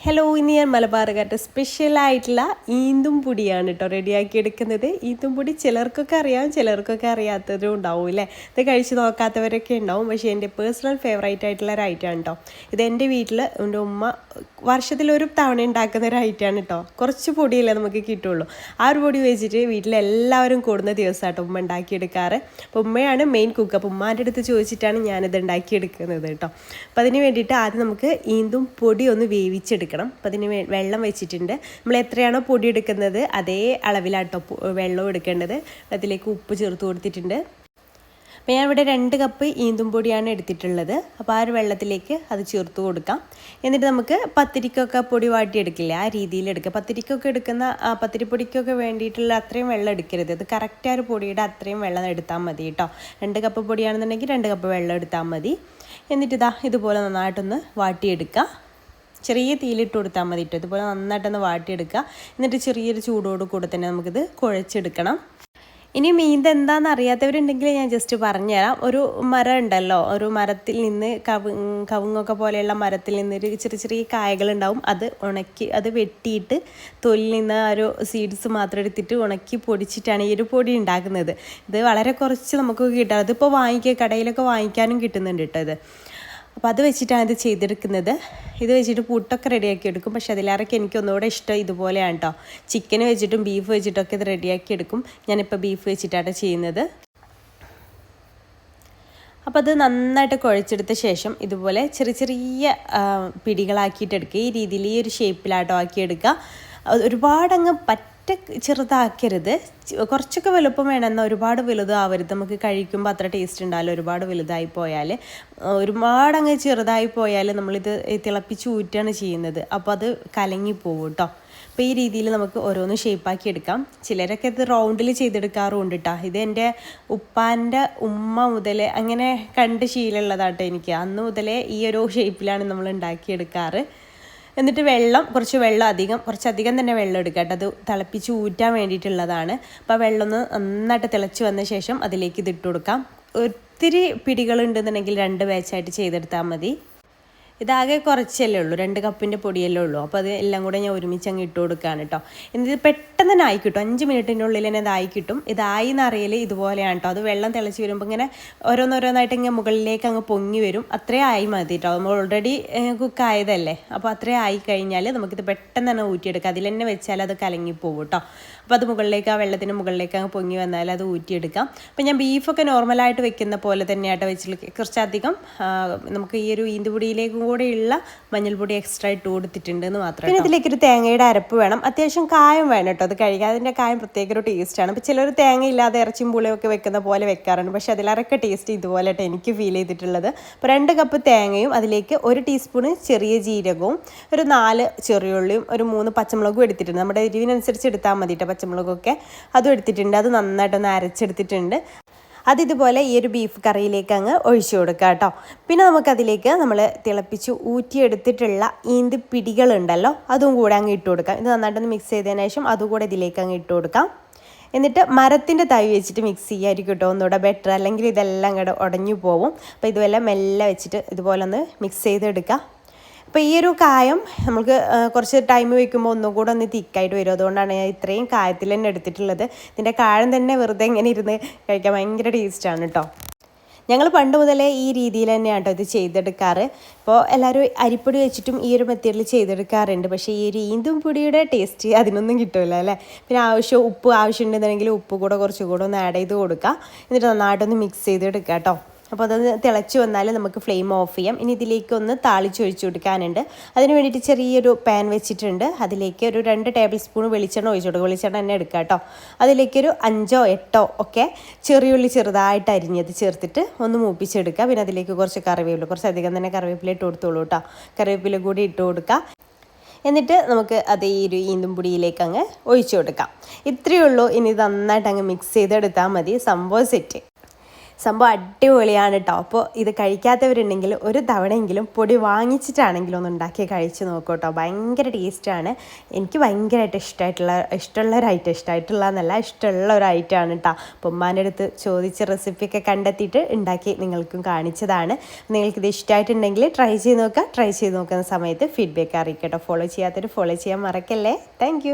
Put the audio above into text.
Hello, ഇന്ന് ഞാൻ മലബാറുകാരുടെ സ്പെഷ്യലായിട്ടുള്ള ഈന്തും പൊടിയാണ് കേട്ടോ റെഡിയാക്കി എടുക്കുന്നത്. ഈന്തും പൊടി ചിലർക്കൊക്കെ അറിയാം, ചിലർക്കൊക്കെ അറിയാത്തതും ഉണ്ടാവും അല്ലേ. ഇത് കഴിച്ച് നോക്കാത്തവരൊക്കെ ഉണ്ടാവും. പക്ഷേ എൻ്റെ പേഴ്സണൽ ഫേവറേറ്റ് ആയിട്ടുള്ള ഒരു ഐറ്റമാണ് കേട്ടോ ഇത്. എൻ്റെ വീട്ടിൽ എൻ്റെ ഉമ്മ വർഷത്തിലൊരു തവണ ഉണ്ടാക്കുന്ന ഒരു ഐറ്റമാണ് കേട്ടോ. കുറച്ച് പൊടിയല്ലേ നമുക്ക് കിട്ടുള്ളൂ. ആ ഒരു പൊടി വെച്ചിട്ട് വീട്ടിലെല്ലാവരും കൂടുന്ന ദിവസമാട്ടോ ഉമ്മ ഉണ്ടാക്കിയെടുക്കാറ്. അപ്പോൾ ഉമ്മയാണ് മെയിൻ കുക്ക്. അപ്പോൾ ഉമ്മാൻ്റെ അടുത്ത് ചോദിച്ചിട്ടാണ് ഞാനിത് ഉണ്ടാക്കിയെടുക്കുന്നത് കേട്ടോ. അപ്പോൾ അതിന് വേണ്ടിയിട്ട് ആദ്യം നമുക്ക് ഈന്തും പൊടി ഒന്ന് വേവിച്ചെടുക്കണം. അപ്പം അതിന് വെള്ളം വെച്ചിട്ടുണ്ട്. നമ്മൾ എത്രയാണോ പൊടി എടുക്കുന്നത് അതേ അളവിലാട്ടോ വെള്ളം എടുക്കേണ്ടത്. അതിലേക്ക് ഉപ്പ് ചേർത്ത് കൊടുത്തിട്ടുണ്ട്. അപ്പോൾ ഞാൻ ഇവിടെ 2 കപ്പ് ഈന്തും പൊടിയാണ് എടുത്തിട്ടുള്ളത്. അപ്പോൾ ആ ഒരു വെള്ളത്തിലേക്ക് അത് ചേർത്ത് കൊടുക്കാം. എന്നിട്ട് നമുക്ക് പത്തിരിക്കൊക്കെ പൊടി വാട്ടിയെടുക്കില്ല, ആ രീതിയിൽ എടുക്കുക. പത്തിരിക്കൊക്കെ എടുക്കുന്ന പത്തിരിപ്പൊടിക്കൊക്കെ വേണ്ടിയിട്ടുള്ള അത്രയും വെള്ളം എടുക്കരുത്. അത് കറക്റ്റ് ആ ഒരു പൊടിയുടെ അത്രയും വെള്ളം എടുത്താൽ മതി കേട്ടോ. 2 കപ്പ് പൊടിയാണെന്നുണ്ടെങ്കിൽ 2 കപ്പ് വെള്ളം എടുത്താൽ മതി. എന്നിട്ട് ഇതുപോലെ നന്നായിട്ടൊന്ന് വാട്ടിയെടുക്കുക. ചെറിയ തീയിലിട്ട് കൊടുത്താൽ മതി കേട്ടോ. ഇതുപോലെ നന്നായിട്ടൊന്ന് വാട്ടിയെടുക്കുക. എന്നിട്ട് ചെറിയൊരു ചൂടോട് കൂടെ തന്നെ നമുക്കിത് കുഴച്ചെടുക്കണം. ഇനി മീന്ത് എന്താണെന്ന് അറിയാത്തവരുണ്ടെങ്കിൽ ഞാൻ ജസ്റ്റ് പറഞ്ഞുതരാം. ഒരു മരം ഉണ്ടല്ലോ, ഒരു മരത്തിൽ നിന്ന് കവുങ്ങൊക്കെ പോലെയുള്ള മരത്തിൽ നിന്നൊരു ചെറിയ ചെറിയ കായകളുണ്ടാവും. അത് ഉണക്കി അത് വെട്ടിയിട്ട് തൊലിൽ നിന്ന് ഒരു സീഡ്സ് മാത്രം എടുത്തിട്ട് ഉണക്കി പൊടിച്ചിട്ടാണ് ഈ ഒരു പൊടി ഉണ്ടാക്കുന്നത്. ഇത് വളരെ കുറച്ച് നമുക്ക് കിട്ടാം. അതിപ്പോൾ കടയിലൊക്കെ വാങ്ങിക്കാനും കിട്ടുന്നുണ്ട് കേട്ടോ ഇത്. അപ്പോൾ അത് വെച്ചിട്ടാണ് ഇത് ചെയ്തെടുക്കുന്നത്. ഇത് വെച്ചിട്ട് പുട്ടൊക്കെ റെഡിയാക്കി എടുക്കും. പക്ഷേ അതിലേറെയൊക്കെ എനിക്ക് ഒന്നുകൂടെ ഇഷ്ടം ഇതുപോലെയാണ് കേട്ടോ. ചിക്കൻ വെച്ചിട്ടും ബീഫ് വെച്ചിട്ടൊക്കെ ഇത് റെഡിയാക്കി എടുക്കും. ഞാനിപ്പോൾ ബീഫ് വെച്ചിട്ടാണ് ചെയ്യുന്നത്. അപ്പോൾ അത് നന്നായിട്ട് കുഴച്ചെടുത്ത ശേഷം ഇതുപോലെ ചെറിയ ചെറിയ പിടികളാക്കിയിട്ട് എടുക്കുക. ഈ രീതിയിൽ ഈ ഒരു ഷേപ്പിലാട്ടോ ആക്കിയെടുക്കുക. ഒരുപാടങ്ങ് ചെറുതാക്കരുത്. കുറച്ചൊക്കെ വലുപ്പം വേണം, എന്നാൽ ഒരുപാട് വലുതാവരുത്. നമുക്ക് കഴിക്കുമ്പോൾ അത്ര ടേസ്റ്റ് ഉണ്ടാവില്ല. ഒരുപാട് വലുതായി പോയാൽ, ഒരുപാടങ്ങ് ചെറുതായി പോയാൽ നമ്മളിത് തിളപ്പിച്ച് ഊറ്റാണ് ചെയ്യുന്നത്. അപ്പോൾ അത് കലങ്ങി പോകും കേട്ടോ. അപ്പോൾ ഈ രീതിയിൽ നമുക്ക് ഓരോന്ന് ഷേപ്പാക്കി എടുക്കാം. ചിലരൊക്കെ ഇത് റൗണ്ടിൽ ചെയ്തെടുക്കാറുണ്ട് കേട്ടോ. ഇത് എൻ്റെ ഉപ്പാൻ്റെ ഉമ്മ മുതൽ അങ്ങനെ കണ്ട് ശീലമുള്ളതാട്ടോ എനിക്ക്. അന്ന് മുതലേ ഈ ഒരു ഷേപ്പിലാണ് നമ്മൾ ഉണ്ടാക്കിയെടുക്കാറ്. എന്നിട്ട് കുറച്ചധികം തന്നെ വെള്ളം എടുക്കുക കേട്ടോ. അത് തിളപ്പിച്ച് ഊറ്റാൻ വേണ്ടിയിട്ടുള്ളതാണ്. അപ്പോൾ വെള്ളം ഒന്ന് നന്നായിട്ട് തിളച്ച് വന്ന ശേഷം അതിലേക്ക് ഇതിട്ട് കൊടുക്കാം. ഒത്തിരി പിടികളുണ്ടെന്നുണ്ടെങ്കിൽ 2 ബാച്ചായിട്ട് ചെയ്തെടുത്താൽ മതി. ഇതാകെ കുറച്ചല്ലേ ഉള്ളൂ, 2 കപ്പിൻ്റെ പൊടിയല്ലേ ഉള്ളൂ. അപ്പോൾ അത് എല്ലാം കൂടെ ഞാൻ ഒരുമിച്ച് അങ്ങ് ഇട്ട് കൊടുക്കുകയാണ് കേട്ടോ. എന്നിട്ട് പെട്ടെന്ന് തന്നെ ആയി കിട്ടും. 5 മിനിറ്റിനുള്ളിൽ തന്നെ ഇതായി കിട്ടും. ഇതായി എന്നറിയൽ ഇതുപോലെയാണ് കേട്ടോ. അത് വെള്ളം തിളച്ച് വരുമ്പോൾ ഇങ്ങനെ ഓരോന്നോരോന്നായിട്ട് ഇങ്ങനെ മുകളിലേക്ക് അങ്ങ് പൊങ്ങി വരും. അത്രേ ആയി മതി കേട്ടോ. നമ്മൾ ഓൾറെഡി കുക്കായതല്ലേ. അപ്പോൾ അത്രേ ആയി കഴിഞ്ഞാൽ നമുക്കിത് പെട്ടെന്ന് തന്നെ ഊറ്റിയെടുക്കാം. അതിൽ തന്നെ വെച്ചാൽ അത് കലങ്ങിപ്പോവും കേട്ടോ. അപ്പോൾ അത് മുകളിലേക്ക്, ആ വെള്ളത്തിന് മുകളിലേക്ക് അങ്ങ് പൊങ്ങി വന്നാൽ അത് ഊറ്റിയെടുക്കാം. അപ്പോൾ ഞാൻ ബീഫൊക്കെ നോർമലായിട്ട് വെക്കുന്ന പോലെ തന്നെയാട്ടോ വെച്ചിട്ട് കുറച്ചധികം നമുക്ക് ഈ ഒരു ഈന്തുപൊടിയിലേക്കും കൂടെയുള്ള മഞ്ഞൾപ്പൊടി എക്സ്ട്രാ ഇട്ട് കൊടുത്തിട്ടുണ്ട് എന്ന് മാത്രം. പിന്നെ ഇതിലേക്കൊരു തേങ്ങയുടെ അരപ്പ് വേണം. അത്യാവശ്യം കായം വേണം കേട്ടോ. അത് കഴിക്കാൻ അതിൻ്റെ കായം പ്രത്യേക ഒരു ടേസ്റ്റാണ്. അപ്പോൾ ചിലർ തേങ്ങ ഇല്ലാതെ ഇറച്ചിയും പുളിയൊക്കെ വെക്കുന്ന പോലെ വെക്കാറുണ്ട്. പക്ഷേ അതിലറക്കെ ടേസ്റ്റ് ഇതുപോലെ ആയിട്ട് എനിക്ക് ഫീൽ ചെയ്തിട്ടുള്ളത്. അപ്പോൾ 2 കപ്പ് തേങ്ങയും അതിലേക്ക് 1 ടീസ്പൂണ് ചെറിയ ജീരകവും, ഒരു 4 ചെറിയുള്ളിയും, ഒരു 3 പച്ചമുളകും എടുത്തിട്ടുണ്ട്. നമ്മുടെ എരിവിനനുസരിച്ച് എടുത്താൽ മതി കേട്ടോ. പച്ചമുളകൊക്കെ അതും എടുത്തിട്ടുണ്ട്. അത് നന്നായിട്ടൊന്ന് അരച്ചെടുത്തിട്ടുണ്ട്. അതിതുപോലെ ഈ ഒരു ബീഫ് കറിയിലേക്ക് അങ്ങ് ഒഴിച്ചു കൊടുക്കുക കേട്ടോ. പിന്നെ നമുക്കതിലേക്ക് നമ്മൾ തിളപ്പിച്ച് ഊറ്റിയെടുത്തിട്ടുള്ള ഈന്ത് പിടികളുണ്ടല്ലോ, അതും കൂടെ അങ്ങ് ഇട്ട് കൊടുക്കാം. ഇത് നന്നായിട്ടൊന്ന് മിക്സ് ചെയ്തതിന് ശേഷം അതുകൂടെ ഇതിലേക്ക് അങ്ങ് ഇട്ട് കൊടുക്കാം. എന്നിട്ട് മരത്തിൻ്റെ തവി വെച്ചിട്ട് മിക്സ് ചെയ്യായിരിക്കും കേട്ടോ ഒന്നുകൂടെ ബെറ്റർ. അല്ലെങ്കിൽ ഇതെല്ലാം കൂടെ ഉടഞ്ഞു പോവും. അപ്പോൾ ഇതുപോലെ മെല്ലെ വെച്ചിട്ട് ഇതുപോലെ ഒന്ന് മിക്സ് ചെയ്തെടുക്കാം. അപ്പോൾ ഈ ഒരു കായം നമുക്ക് കുറച്ച് ടൈം വയ്ക്കുമ്പോൾ ഒന്നും കൂടെ ഒന്ന് തിക്കായിട്ട് വരും. അതുകൊണ്ടാണ് ഞാൻ ഇത്രയും കായത്തിൽ തന്നെ എടുത്തിട്ടുള്ളത്. ഇതിൻ്റെ കായം തന്നെ വെറുതെ ഇങ്ങനെ ഇരുന്ന് കഴിക്കാൻ ഭയങ്കര ടേസ്റ്റാണ് കേട്ടോ. ഞങ്ങൾ പണ്ട് മുതലേ ഈ രീതിയിൽ തന്നെയാണ് കേട്ടോ ഇത് ചെയ്തെടുക്കാറ്. ഇപ്പോൾ എല്ലാവരും അരിപ്പൊടി വെച്ചിട്ടും ഈ ഒരു മെത്തേഡിൽ ചെയ്തെടുക്കാറുണ്ട്. പക്ഷേ ഈ ഒരു ഈന്തും പൊടിയുടെ ടേസ്റ്റ് അതിനൊന്നും കിട്ടില്ല അല്ലേ. പിന്നെ ഉപ്പ് ആവശ്യമുണ്ടെന്നുണ്ടെങ്കിൽ ഉപ്പ് കൂടെ കുറച്ചുകൂടെ ഒന്ന് ആഡ് ചെയ്ത് കൊടുക്കുക. എന്നിട്ട് നന്നായിട്ടൊന്ന് മിക്സ് ചെയ്തെടുക്കുക കേട്ടോ. അപ്പോൾ അതൊന്ന് തിളച്ച് വന്നാൽ നമുക്ക് ഫ്ലെയിം ഓഫ് ചെയ്യാം. ഇനി ഇതിലേക്കൊന്ന് താളിച്ചൊഴിച്ച് കൊടുക്കാനുണ്ട്. അതിന് വേണ്ടിയിട്ട് ചെറിയൊരു പാൻ വെച്ചിട്ടുണ്ട്. അതിലേക്ക് ഒരു 2 ടേബിൾ സ്പൂൺ വെളിച്ചെണ്ണ ഒഴിച്ചു കൊടുക്കുക. വെളിച്ചെണ്ണ തന്നെ എടുക്കുക കേട്ടോ. അതിലേക്കൊരു 5 8 ഒക്കെ ചെറിയുള്ളി ചെറുതായിട്ട് അരിഞ്ഞത് ചേർത്തിട്ട് ഒന്ന് മൂപ്പിച്ചെടുക്കുക. പിന്നെ അതിലേക്ക് കുറച്ച് കറിവേപ്പില, കുറച്ചധികം തന്നെ കറിവേപ്പില ഇട്ട് കൊടുത്തോളൂ കേട്ടോ. കറിവേപ്പില കൂടി ഇട്ട് കൊടുക്കുക. എന്നിട്ട് നമുക്ക് അത് ഈ ഒരു ഈന്തും പൊടിയിലേക്ക് അങ്ങ് ഒഴിച്ചു കൊടുക്കാം. ഇത്രയേ ഉള്ളൂ. ഇനി നന്നായിട്ട് അങ്ങ് മിക്സ് ചെയ്തെടുത്താൽ മതി. സംഭവം സെറ്റ്. സംഭവം അടിപൊളിയാണ് കേട്ടോ. അപ്പോൾ ഇത് കഴിക്കാത്തവരുണ്ടെങ്കിൽ ഒരു തവണയെങ്കിലും പൊടി വാങ്ങിച്ചിട്ടാണെങ്കിലും ഒന്ന് ഉണ്ടാക്കി കഴിച്ച് നോക്കൂ കേട്ടോ. ഭയങ്കര ടേസ്റ്റാണ്. എനിക്ക് ഭയങ്കരമായിട്ട് ഇഷ്ടമുള്ള ഒരു ഐറ്റം, ഇഷ്ടമുള്ള ഒരു ഐറ്റമാണ് കേട്ടോ. അപ്പോൾ ഉമ്മാൻ്റെ അടുത്ത് ചോദിച്ച് റെസിപ്പിയൊക്കെ കണ്ടെത്തിയിട്ട് ഉണ്ടാക്കി നിങ്ങൾക്കും കാണിച്ചതാണ്. നിങ്ങൾക്കിത് ഇഷ്ടമായിട്ടുണ്ടെങ്കിൽ ട്രൈ ചെയ്ത് നോക്കുക. ട്രൈ ചെയ്ത് നോക്കുന്ന സമയത്ത് ഫീഡ്ബാക്ക് അറിയിക്കട്ടോ. ഫോളോ ചെയ്യാത്തവർ ഫോളോ ചെയ്യാൻ മറക്കല്ലേ. താങ്ക്